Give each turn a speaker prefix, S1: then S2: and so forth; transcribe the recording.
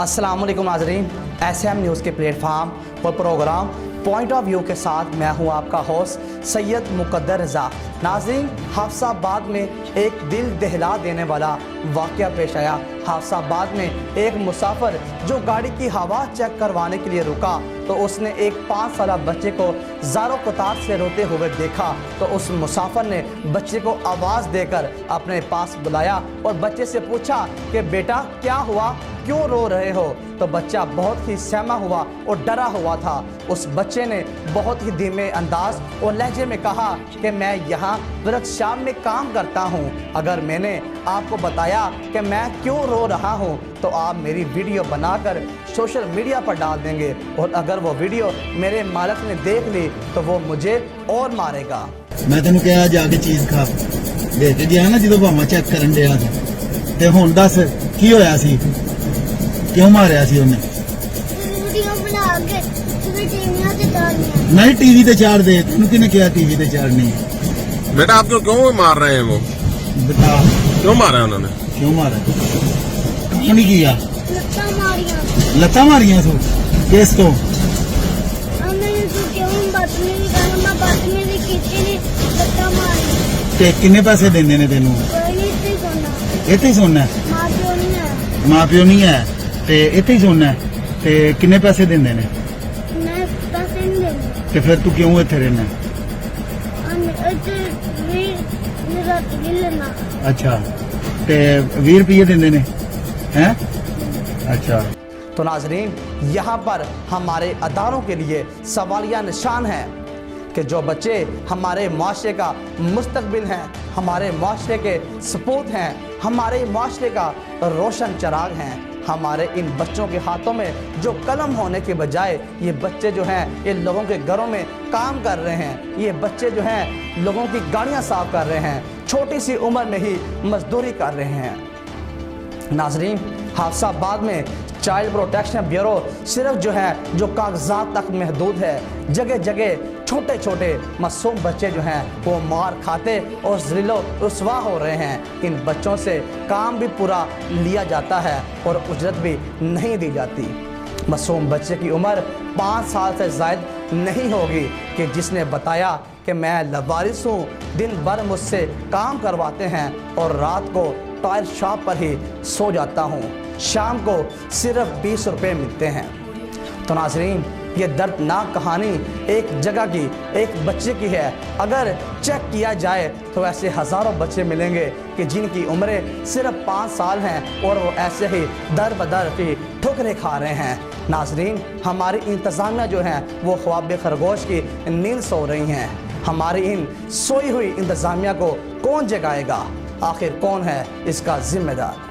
S1: अस्सलाम वालेकुम नाज़रीन, SM न्यूज़ के प्लेटफार्म और प्रोग्राम पॉइंट ऑफ व्यू के साथ मैं हूं आपका होस्ट सैयद मुकद्दर रज़ा। नाज़रीन, हाफसाबाद में एक दिल दहला देने वाला वाक़या पेश आया। हाफसाबाद में एक मुसाफिर जो गाड़ी की हवा चेक करवाने के लिए रुका तो उसने एक 5 साल बच्चे को ज़ारो कतार से रोते हुए देखा तो उस मुसाफिर ने बच्चे को आवाज़ देकर अपने पास बुलाया और बच्चे से पूछा कि बेटा क्या हुआ, क्यों रो रहे हो। तो बच्चा बहुत ही सहमा हुआ और डरा हुआ था। उस बच्चे ने बहुत ही धीमे अंदाज और लहजे में कहा कि मैं यहाँ वर्कशॉप में काम करता हूँ। अगर मैंने आपको बताया कि मैं क्यों रो रहा हूँ तो आप मेरी वीडियो बनाकर सोशल मीडिया पर डाल देंगे और अगर वो वीडियो मेरे मालिक ने देख ली तो वो मुझे और मारेगा।
S2: मैं तेन कहा जाके चीज खा दे के गया ना जो भावा चेक करन दिया ते हुण दस की होया सी, क्यों मारिया सी उन्हें? नहीं टीवी ते चाड़ दे, तेन किने कहा टीवी ते चाड़नी?
S3: बेटा आपको क्यों मार रहे हैं वो?
S2: बता
S3: क्यों मारा है उन्होंने?
S2: क्यों मारा? कौन किया? लत्ता मारिया सो किस तो? ते किन्ने पैसे देंदे ने तेनू? इत्थे ही सुनना है? मां प्यो नहीं है ते इत्थे ही सुनना है ते किन्ने पैसे देंदे ने? ते फिर तू क्यों इत्थे रहना? अच्छा ते 20 रुपये देंदे ने हैं? अच्छा।
S1: तो नाजरीन, यहाँ पर हमारे अदारों के लिए सवालिया निशान है कि जो बच्चे हमारे माशरे का मुस्तकबिल हैं, हमारे माशरे के सपूत हैं, हमारे माशरे का रोशन चिराग हैं, हमारे इन बच्चों के हाथों में जो कलम होने के बजाय ये बच्चे जो हैं ये लोगों के घरों में काम कर रहे हैं, ये बच्चे जो हैं लोगों की गाड़ियाँ साफ कर रहे हैं, छोटी सी उम्र में ही मजदूरी कर रहे हैं। नाजरीन, हाफसाबाद में चाइल्ड प्रोटेक्शन ब्यूरो सिर्फ जो है जो कागजात तक महदूद है। जगह जगह छोटे छोटे मासूम बच्चे जो हैं वो मार खाते और ज़लीलो रुसवा हो रहे हैं। इन बच्चों से काम भी पूरा लिया जाता है और उजरत भी नहीं दी जाती। मासूम बच्चे की उम्र 5 साल से ज़ायद नहीं होगी कि जिसने बताया कि मैं लवारिस हूँ, दिन भर मुझसे काम करवाते हैं और रात को टायर शॉप पर ही सो जाता हूँ, शाम को सिर्फ 20 रुपये मिलते हैं। तो नाज़रीन, ये दर्दनाक कहानी एक जगह की एक बच्चे की है। अगर चेक किया जाए तो ऐसे हज़ारों बच्चे मिलेंगे कि जिनकी उम्रें सिर्फ 5 साल हैं और वो ऐसे ही दर बदर की ठोकरें खा रहे हैं। नाज़रीन, हमारी इंतज़ामिया जो हैं वो ख्वाब खरगोश की नींद सो रही हैं। हमारी इन सोई हुई इंतज़ामिया को कौन जगाएगा? आखिर कौन है इसका जिम्मेदार?